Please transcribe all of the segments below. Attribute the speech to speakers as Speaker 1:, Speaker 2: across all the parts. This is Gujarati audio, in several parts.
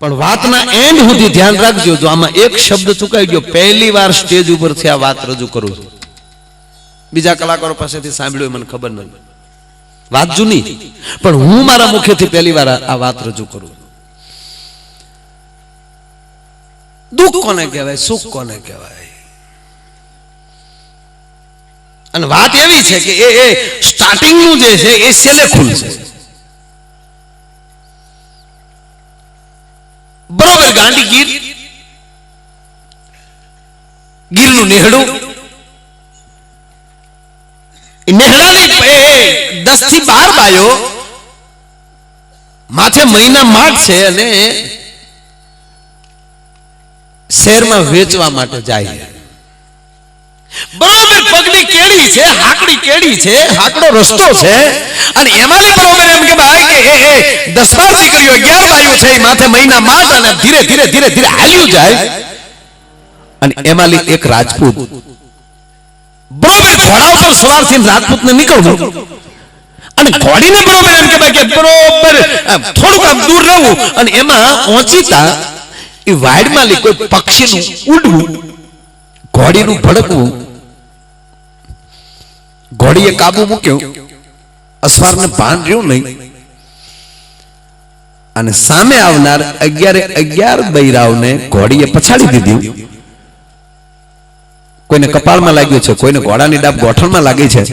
Speaker 1: પણ વાતના એન્ડ સુધી ધ્યાન રાખજો. જો આમાં એક શબ્દ ચૂકાઈ ગયો, પહેલી વાર સ્ટેજ ઉપરથી આ વાત રજૂ કરું છું, બીજા કલાકારો પાસેથી સાંભળ્યું મને ખબર નથી, વાત જૂની, પણ હું મારા મુખેથી પહેલી વાર આ વાત રજૂ કરું. દુઃખ કોને કહેવાય, સુખ કોને કહેવાય? અને વાત એવી છે કે એ સ્ટાર્ટિંગ નું જે છે એ સેલે ખુલશે. બરોબર, ગાંડી ગીર, ગીરનું નેહડું, નેહડાની 10 થી 12 બાયો માથે મહિના માઠ છે અને શહેરમાં વેચવા માટે જાય. બરોબર, પગની કેડી છે, હાકડી કેડી છે, હાકડો રસ્તો છે, અને એમાં બરોબર એમ કે ભાઈ કે 10-12 દીકરીઓ 11 બાયો છે, માથે મહિના માઠ, અને ધીરે ધીરે ધીરે ધીરે હાલ્યું જાય. અને એમાં એક રાજપૂત બરોબર ઘોડા ઉપર સવાર થઈને રાજપૂતને નીકળવું, અને ઘોડીને બરોબર એમ કે ભાઈ કે બરોબર થોડુંક આમ દૂર રહેવું, અને એમાં ઓચિતા એ વાડમાં કોઈ પક્ષીનું ઉડવું, ઘોડીનું ભડકવું. ઘોડીએ કાબુ મૂક્યો, અસવારને ભાન રહ્યું નહીં, અને સામે આવનાર 11 બૈરાઓને ઘોડીએ પછાડી દીધી. કોઈને કપાળમાં લાગ્યું છે, કોઈને ઘોડાની ડાબ ગોઠણમાં લાગી છે,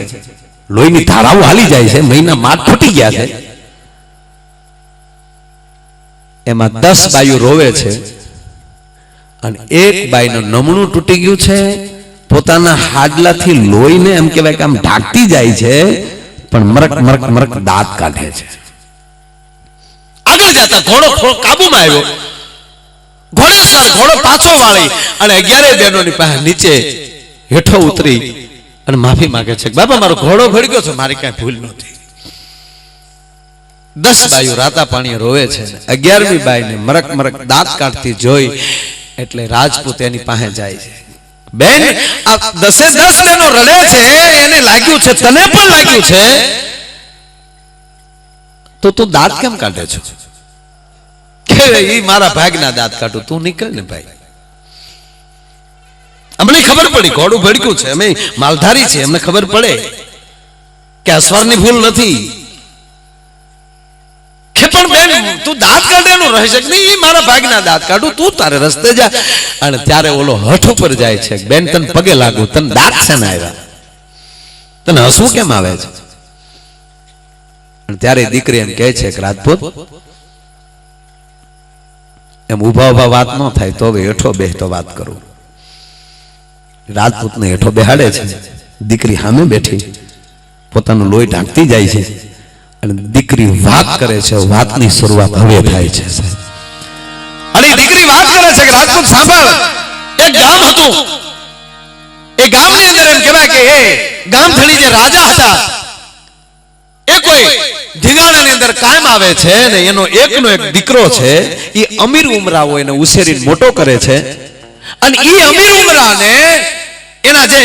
Speaker 1: લોહીની ધારાઓ હાલી જાય છે, મહિના માઠ ફૂટી ગયા છે. એમાં 10 બાયું રોવે છે, અને એક બાઈનું નમણું તૂટી ગયું છે, પોતાના હાડલાથી લોહીને એમ કહેવાય કે આમ ઢાંકતી જાય છે, પણ મરક મરક મરક દાંત કાઢે છે. આગળ જતા ઘોડો કાબુમાં આવ્યો, ઘોડેસર ઘોડો પાછો વાળી, અને 11 બહેનોની પાસે નીચે હેઠો ઉતરી અને માફી માંગે છે, બાબા મારો ઘોડો ભડક્યો છે, મારી કઈ ભૂલ નહોતી. 10 બાયું રાતા પાણી રોવે છે, 11મી બાઈને મરક મરક દાંત કાઢતી જોઈ એટલે રાજપૂત એની પાસે જાય છે. બેન, આ 10 બહેનો રડે છે, એને લાગ્યું છે, તને પણ લાગ્યું છે, તો તું દાંત કેમ કાઢે છો? કે ઈ મારા ભાગના દાંત કાઢું, તું નીકળ ને ભાઈ. અમને ખબર પડી ઘોડું ભડક્યું છે, અમે માલધારી છે, અમને ખબર પડે કે અસવારની ભૂલ નથી. કે પણ બેન તું દાંત કાઢેનું રહે છે નહીં, મારા ભાગના દાંત કાઢું, તું તારે રસ્તે જા. અને ત્યારે ઓલો હઠ ઉપર જાય છે, બેન તને પગે લાગુ, તને દાંત છે ને આવ્યા, તને હસવું કેમ આવે છે? ત્યારે દીકરી એમ કહે છે કે રાજપૂત એમ ઉભા વાત ન થાય તો હવે હેઠો બેહતો વાત કરું. રાજપૂતને હેઠો બેહાડે છે, દીકરી સામે બેઠી પોતાનું લોહી ઢાંકતી જાય છે, અને દીકરી વાત કરે છે. વાતની શરૂઆત હવે થાય છે. અને દીકરી વાત કરે છે કે રાજપૂત સાંભળ, એક ગામ હતું, એ ગામની અંદર એમ કહેવાય કે એ ગામધણી જે રાજા હતા, એ કોઈ ઢીંગાણાની અંદર કાયમ આવે છે, ને એનો એકનો એક દીકરો છે, એ અમીર ઉમરાઓ એને ઉછેરીને મોટો કરે છે. અને એ અમીર ઉમરાને એના જે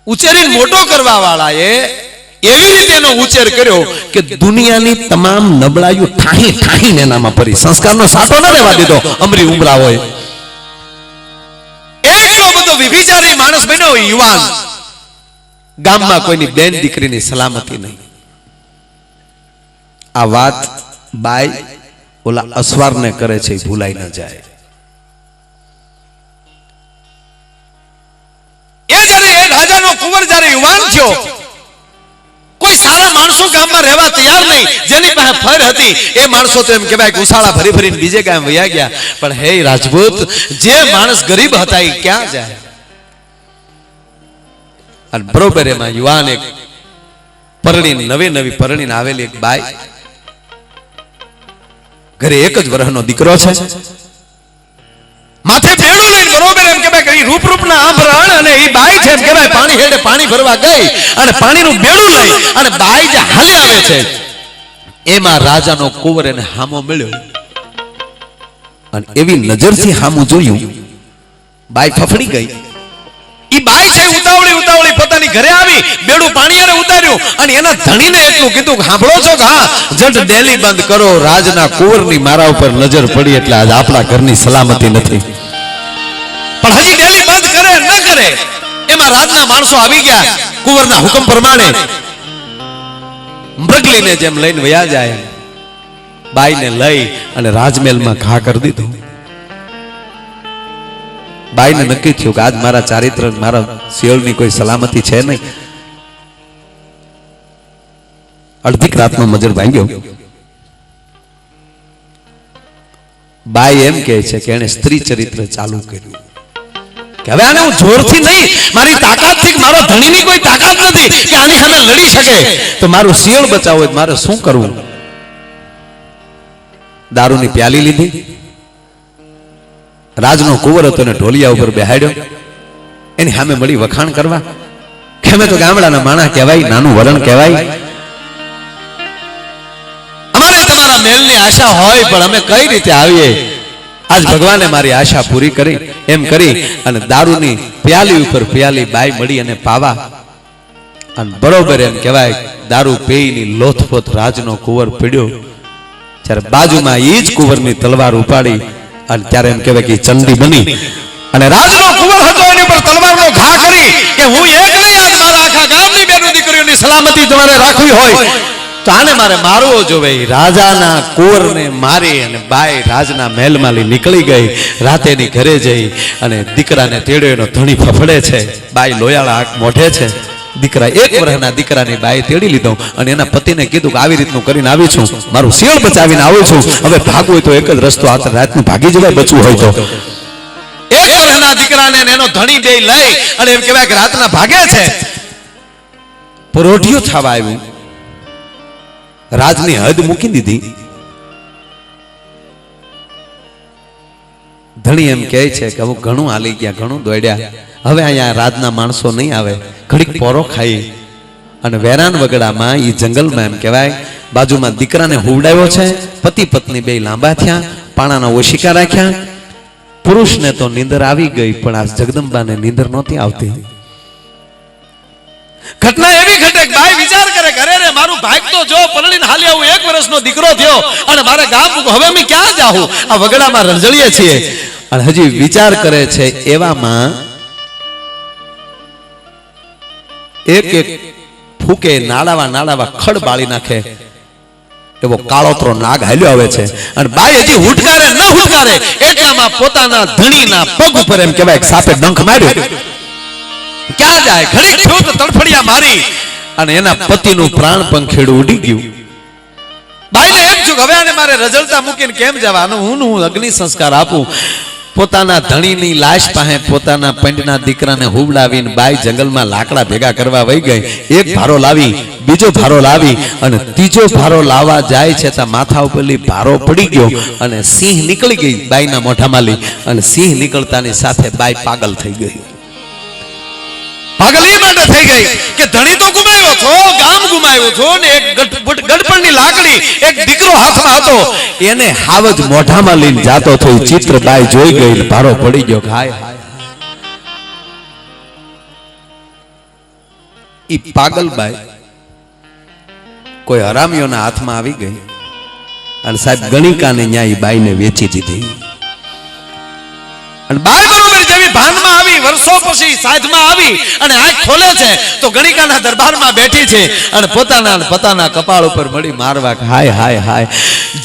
Speaker 1: ઉછેરીને મોટો કરવા વાળાએ એવી રીતે એનો ઉછેર કર્યો કે દુનિયાની તમામ નબળાઈઓ ઠાહી ઠાહીને એનામાં પડી. સંસ્કારનો સાટો ન રહેવા દીધો અમીર ઉમરાઓએ. એટલો બધો વિભિચારી માણસ બન્યો યુવાન. ગામમાં કોઈની બેન દીકરીની સલામતી નહીં. આ વાત બાઈ ઓલા અસવારને કરે છે, ભૂલાઈ ન જાય. એ જ્યારે એ રાજાનો કુંવર જ્યારે યુવાન થયો, કોઈ સારા માણસો ગામમાં રહેવા તૈયાર નહીં. જેની પાસે ફર હતી એ માણસો તો એમ કહેવાય ગુસાળા ભરી ભરીને બીજે ગામ વયા ગયા. પણ હે રાજપૂત, જે માણસ ગરીબ હતા એ ક્યાં જાય? અને બરોબર એમાં યુવાન એક પરણી નવી પરણીને આવેલી એક બાઈ, ઘરે એક જ વર્ષનો દીકરો છે, માથે બેડું લઈને બરોબર એમ કહેવાય કે રૂપના આભરણ, અને એ બાઈ છે એમ કહેવાય પાણી હેડે પાણી ભરવા ગઈ, અને પાણીનું બેડું લઈ અને બાઈ જે હાલે આવે છે, એમાં રાજાનો કુંવર એને હામો મળ્યો. અને એવી નજરથી હામું જોયું, બાઈ ફફડી ગઈ. ઈ બાઈ છે ઉતાવળી પોતાની પાછી ઘરે આવી બેડું પાણીયારે ઉતાર્યું અને એના ધણીને એટલું કીધું કે સાંભળો છો કે હા જટ ડેલી બંધ કરો, રાજના કુંવરની મારા ઉપર નજર પડી એટલે આજ આપણા ઘરની સલામતી નથી. પણ હજી ડેલી બંધ કરે ન કરે એમાં રાજના માણસો આવી ગયા. કુંવરના હુકમ પ્રમાણે મૃગલીને જેમ લઈને વયા જાય, બાઈને લઈ અને રાજમહેલમાં ઘા કરી દીધું. બાઈને નક્કી થયું કે આજ મારા ચારિત્ર મારા શિયોળની કોઈ સલામતી છે નહીં. અડધી રાતનો મજર ભાંગ્યો. બાઈ એમ કહે છે કે એને સ્ત્રી ચરિત્ર ચાલુ કર્યું કે હવે આને હું જોરથી નહીં, મારી તાકાતથી, મારો ધણીની કોઈ તાકાત નથી કે આની સામે લડી શકે, તો મારું શિયોળ બચાવવું હોય મારે શું કરવું? દારૂની પ્યાલી લીધી, રાજનો કુંવર હતો ને ઢોલિયા ઉપર બેહાડ્યો, એની સામે મળી વખાણ કરવા કે અમે તો ગામડાના માણા કહેવાય, નાનું વરણ કહેવાય, અમારે તમારા મહેલની આશા હોય પણ અમે કઈ રીતે આવીએ? આજ ભગવાને મારી આશા પૂરી કરી. એમ કરી અને દારૂની પ્યાલી ઉપર પ્યાલી બાઈ મળી અને પાવા, અને બરોબર એમ કહેવાય દારૂ પેયની લોથપોથ રાજનો કુંવર પીડ્યો. ત્યારે બાજુમાં એ જ કુંવરની તલવાર ઉપાડી અને ત્યારે એમ કહેવાય કે ચંડી બની અને રાજનો કુંવર હતો એની પર તલવારનો ઘા કરી કે હું એક નહીં, આજ મારા આખા ગામની બેનો દીકરીઓની સલામતી તમારે રાખવી હોય તો આને મારે મારવો જોવે. રાજાના કુંવરને મારી અને બાઈ રાજના મહેલમાંથી નીકળી ગઈ. રાતેની ઘરે જઈ અને દીકરાને તેડ્યો, એનો ધણી ફફડે છે, બાઈ લોયાળા આંખ મોઢે છે. દીકરા 1 વર્ષના દીકરાની બાઈ તેડી લીધો અને એના પતિને કીધું કે આવી રીતનું કરીને આવી છું, મારું શિયોળ બચાવીને આવું છું, હવે ભાગવું હોય તો એક જ રસ્તો, આ રાતનું ભાગી જવાય, બચવું હોય તો. 1 વર્ષના દીકરાને એનો ધણી બે લઈ અને એમ કહેવાય કે રાતના ભાગે છે. પરોઢિયું થવા આવ્યું, રાજની હદ મૂકી દીધી. ધણી એમ કહે છે કે હું ઘણું હાલી ગયા, ઘણું દોડ્યા, હવે અહીંયા રાજના માણસો નહીં આવે, ઘડીક પોરો ખાઈ અને વેરાન વગડામાં એ જંગલમાં એમ કહેવાય બાજુમાં દીકરાને હુવડાવ્યો છે. પતિ પત્ની બે લાંબા થયા, પાણાના ઓશિકા રાખ્યા. પુરુષને તો નીંદર આવી ગઈ પણ આ જગદંબાને નીંદર નહોતી આવતી. ઘટના એવી ઘટે કે બાઈ વિચાર કરે ઘરે રે મારું ભાગ તો જો પરણીને હાલી આવું, 1 વર્ષનો દીકરો થયો અને મારે ગામ હવે અમે ક્યાં જાઉં, આ વગડામાં રંજળીએ છીએ. અને હજી વિચાર કરે છે એવામાં એક ફૂકે નાડાવા ખડ બાળી નાખે એવો કાળોતરો નાગ હાલ્યો આવે છે અને બાઈ હજી હુટકારે ન હુટકારે એટલામાં પોતાના ધણીના પગ ઉપર એમ કહેવાય સાપે ડંખ માર્યો. ક્યાં જાય? ઘડી થયું તો તડફડિયા મારી અને એના પતિનું પ્રાણ પંખેડું ઉડી ગયું. બાઈને એમ છું હવે આને મારે રજળતા મૂકીને કેમ જવાનું, હું અગ્નિ સંસ્કાર આપું. પોતાના ધણીની લાશ પાસે પોતાના પંડના દીકરાને હુવડાવીને બાઈ જંગલમાં લાકડા ભેગા કરવા વહી ગઈ. 1 ભારો લાવી, બીજો ભારો લાવી અને ત્રીજો ભારો લાવવા જાય છે ત્યાં માથા ઉપરલી ભારો પડી ગયો અને સિંહ નીકળી ગઈ બાઈના મોઢામાંથી અને સિંહ નીકળતાની સાથે બાઈ પાગલ થઈ ગઈ. પાગલ એ માટે થઈ ગઈ કે ધણી તો ગુમાવ્યો છો, ગામ ગુમાવ્યો છો ને એક ગડપણની લાકડી, એક દીકરો હાથમાં હતો, એને હાવજ મોઢામાં લઈને જાતો થયો. ચિત્ર બાઈ જોઈ ગઈ, ભારો પડી ગયો. હાય ઈ પાગલ બાઈ કોઈ હરામીઓના હાથમાં આવી ગઈ અને સાહેબ ગણિકાને ન્યાય બાઈને વેચી દીધી. અને બાઈ બરોબર જેવી ભાનમાં આવી, વર્ષો પછી સાધમાં આવી અને આંખ ખોલે છે તો ગણિકાના દરબારમાં બેઠી છે અને પોતાના કપાળ ઉપર મળી મારવા. હાય હાય હાય,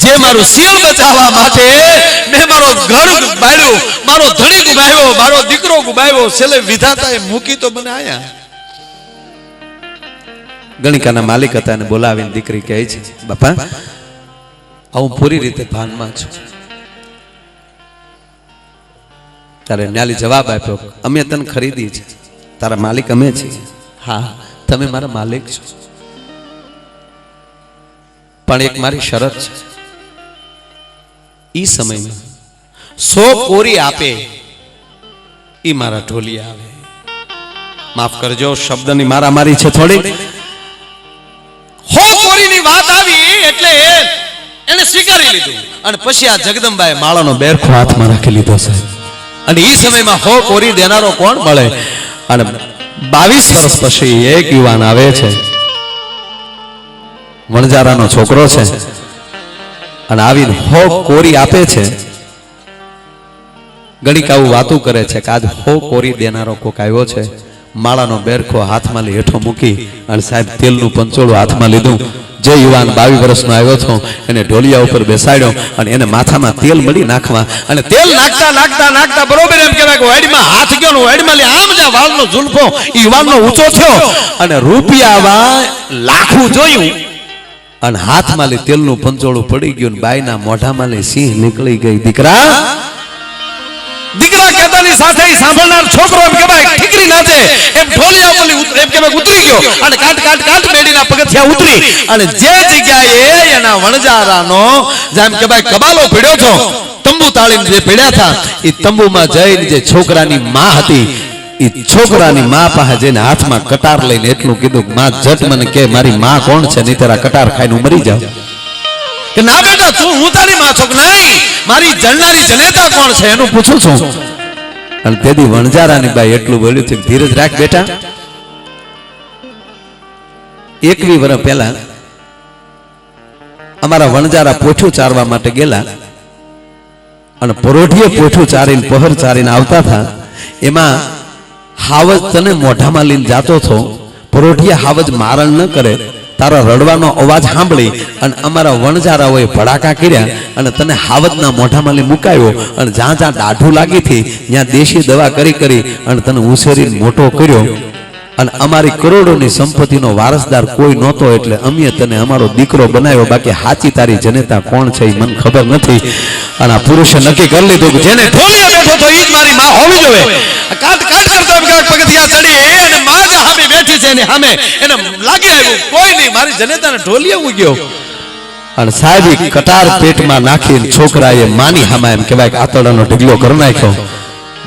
Speaker 1: જે મારું શિયોળ બચાવવા માટે મેં મારો ઘર બાળ્યું, મારો ધણી ગુમાવ્યો, મારો દીકરો ગુમાવ્યો, છેલ્લે વિધાતાએ મૂકી તો મને આયા. ગણિકાના માલિક હતા અને બોલાવીને દીકરી કહે છે બાપા હું પૂરી રીતે ભાનમાં છું. તારે ન્યાલી જવાબ આપ્યો અમે તને ખરીદી છે, તારા માલિક અમે છીએ. હા તમે મારા માલિક છો, પણ એક મારી શરત છે. ઈ સમયમાં 100 કોરી આપે ઈ મારા ઢોલિયા આવે. માફ કરજો શબ્દની મારામારી છે થોડી. 100 કોરીની વાત આવી એટલે એને સ્વીકારી લીધું અને પછી આ જગદંબાએ માળાનો બેરખો હાથમાં રાખી લીધો છે. અને ઈ સમયમાં 100 કોરી દેનારો કોણ મળે? અને 22 વર્ષ પછી એક યુવાન આવે છે, વણજારાનો છોકરો છે, અને આવીને હો કોરી આપે છે. ગણીક આવું વાતું કરે છે કે આજ હો કોરી દેનારો કોક આવ્યો છે. માળાનો બેરખો હાથમાં લઈ હેઠો મૂકી અને સાહેબ તેલનું પંચોળું હાથમાં લીધું. જે યુવાન 22 વર્ષનો આવ્યો હતો એને ઢોલિયા ઉપર બેસાડ્યો અને એને માથામાં તેલ મળી નાખવા, અને તેલ નાખતા નાખતા નાખતા બરોબર એમ કહેવાય કે વાડીમાં હાથ ગયો ને વાડીમાં લે આમ જા વાળનો ઝુલફો ઈ યુવાનનો ઊંચો થયો અને રૂપિયાવા લાખું જોયું અને હાથમાં લઈ તેલનું પંચોળું પડી ગયું ને બાઈના મોઢામાં લઈ સિંહ નીકળી ગઈ. દીકરા કહેતાની સાથે સાંભળનાર છોકરો એમ કહેવાય ઠીકરી નાચે એમ ઢોલિયા ઉપર એમ કહેવાય ઉતરી ગયો અને કાટ મેડીના પગથિયા ઉતરી અને જે જગ્યાએ એના વણજારાનો જેમ કહેવાય કબાલો ભીડ્યો છો, તંબુ તાળીને જે ભીડ્યા હતા એ તંબુમાં જઈને જે છોકરાની માં હતી એ છોકરાની માં પાસે જઈને હાથમાં કટાર લઈને એટલું કીધું, માં જટ મને કે મારી માં કોણ છે, નહીં તારા કટાર ખાઈને મરી જાવ. કે ના બેટા તું હું તારી માં છો. નહીં, મારી જણનારી જનેતા કોણ છે એનું પૂછું છું. અને તેથી વણજારાની બાઈ એટલું બોલ્યું છે, ધીરજ રાખ બેટા. 21 વર્ષ પહેલા અમારા વણજારા પોઠું ચારવા માટે ગયેલા અને પરોઢીએ પોઠું ચારીને પહર ચારીને આવતા હતા. એમાં હાવજ તને મોઢામાં લઈને જાતો છો. પરોઢીએ હાવજ મારણ ન કરે, તારા રડવાનો અવાજ સાંભળી અને અમારા વણજારાઓએ ભડાકા કર્યા અને તને હાવજના મોઢામાં લઈ મુકાયો અને જ્યાં જ્યાં દાઢું લાગી હતી ત્યાં દેશી દવા કરી અને તને ઉછેરીને મોટો કર્યો. અને અમારી કરોડોની સંપત્તિનો વારસદાર કોઈ નહોતો એટલે અમે તને અમારો દીકરો બનાવ્યો. બાકી હાચી તારી જનેતા કોણ છે એ મને ખબર નથી. અને આ પુરુષે નક્કી કરી લીધું કે જેને ઢોલિયા બેઠો તો ઈ જ મારી માં હોવી જોઈએ. કાટ કરતો પગથિયા ચડી અને માં જ સામે બેઠી છે એની સામે એને લાગી આવ્યું કોઈ નહીં, મારી જનેતાને ઢોલિયા ઉગ્યો. અને સાહેબ કટાર પેટમાં નાખીને છોકરાએ માની હામાં એમ કહેવાય કે આતરડાનો ઢગલો કરી નાખ્યો.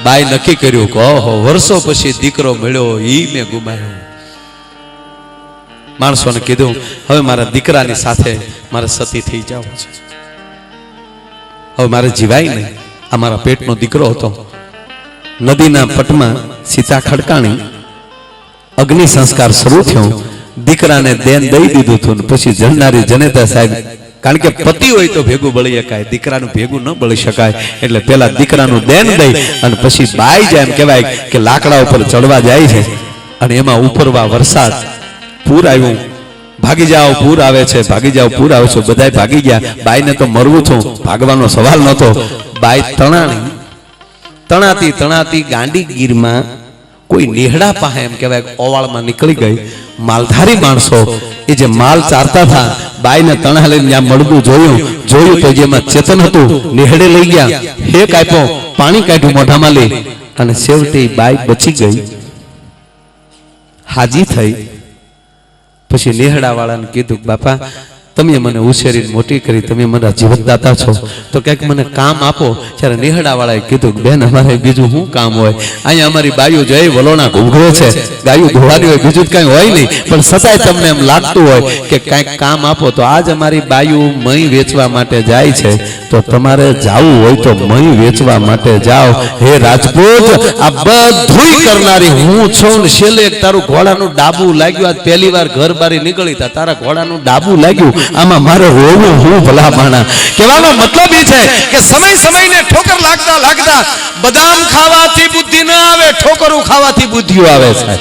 Speaker 1: બાઈ નક્કી કર્યું કે ઓહો વર્ષો પછી દીકરો મળ્યો ઈ મેં ગુમાયો. માણસોને કીધું હવે મારા દીકરાની સાથે મારે સતી થઈ જાવ છે, હવે મારે જીવાય નહીં. આ મારા પેટનો દીકરો હતો. નદીના પટમાં સીતા ખડકાણી, અગ્નિ સંસ્કાર શરૂ થયો. દીકરાને દેન દઈ દીધું હતું. પછી જણનારી જનેતા સાહેબ, કારણ કે પતિ હોય તો ભેગું બળી શકાય, દીકરાનું ભેગું ન બળી શકાય એટલે પેલા દીકરાનું દેન દઈ અને પછી બાઈ જાય એમ કહેવાય કે લાકડા ઉપર ચડવા જાય છે અને એમાં ઉપરવા વરસાદ, પૂર આવ્યું. ભાગી જાઓ પૂર આવે છે, ભાગી જાઓ પૂર આવે છે. બધાય ભાગી ગયા. બાઈને તો મરવું હતું, ભાગવાનો સવાલ નહોતો. બાઈ તણાતી ગાંડી ગીરમાં કોઈ નેહડા પાસે એમ કહેવાય ઓવાળમાં નીકળી ગઈ. માલધારી માણસો એ જે માલ ચારતા હતા બાઈને તણા લઈને ત્યાં મળવું જોયું તો જેમાં ચેતન હતું નેહડે લઈ ગયા, હેક આપ્યો, પાણી કાઢ્યું મોઢામાં લઈ અને છેવટે બાઈ બચી ગઈ, હાજી થઈ. પછી નેહડા વાળાને કીધું, બાપા તમે મને ઉછેરીને મોટી કરી, તમે મારા જીવનદાતા છો તો કંઈક મને કામ આપો. ત્યારે નેહડા વાળાએ કીધું, બેન અમારે બીજું શું કામ હોય, અહીંયા અમારી બાયું જઈ વલોણા ઘૂઘરે છે, ગાયું ધોવાની હોય, બીજું કઈ હોય નહીં, પણ છતાંય તમને એમ લાગતું હોય કે કંઈક કામ આપો. તો આજ અમારી બાયું મહી વેચવા માટે જાય છે, તો તમારે જાવું હોય તો મહી વેચવા માટે જાઓ. હે રાજપૂત, આ બધું કરનારી હું છું ને છેલ્લે તારું ઘોડાનું ડાબું લાગ્યું. આજ પહેલી વાર ઘર બારી નીકળી તારા ઘોડાનું ડાબું લાગ્યું, આમાં મારે રોવું હું ભલા માણા. કહેવાનો મતલબ એ છે કે સમયને ઠોકર લાગતા બદામ ખાવાથી બુદ્ધિ ન આવે, ઠોકરું ખાવાથી બુદ્ધિઓ આવે છે.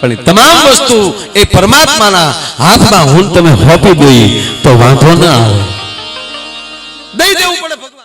Speaker 1: પણ તમામ વસ્તુ એ પરમાત્માના હાથમાં હું તમે હોપી દઈ તો વાંધો ના આવે, દઈ દેવું પડે ભગવાન.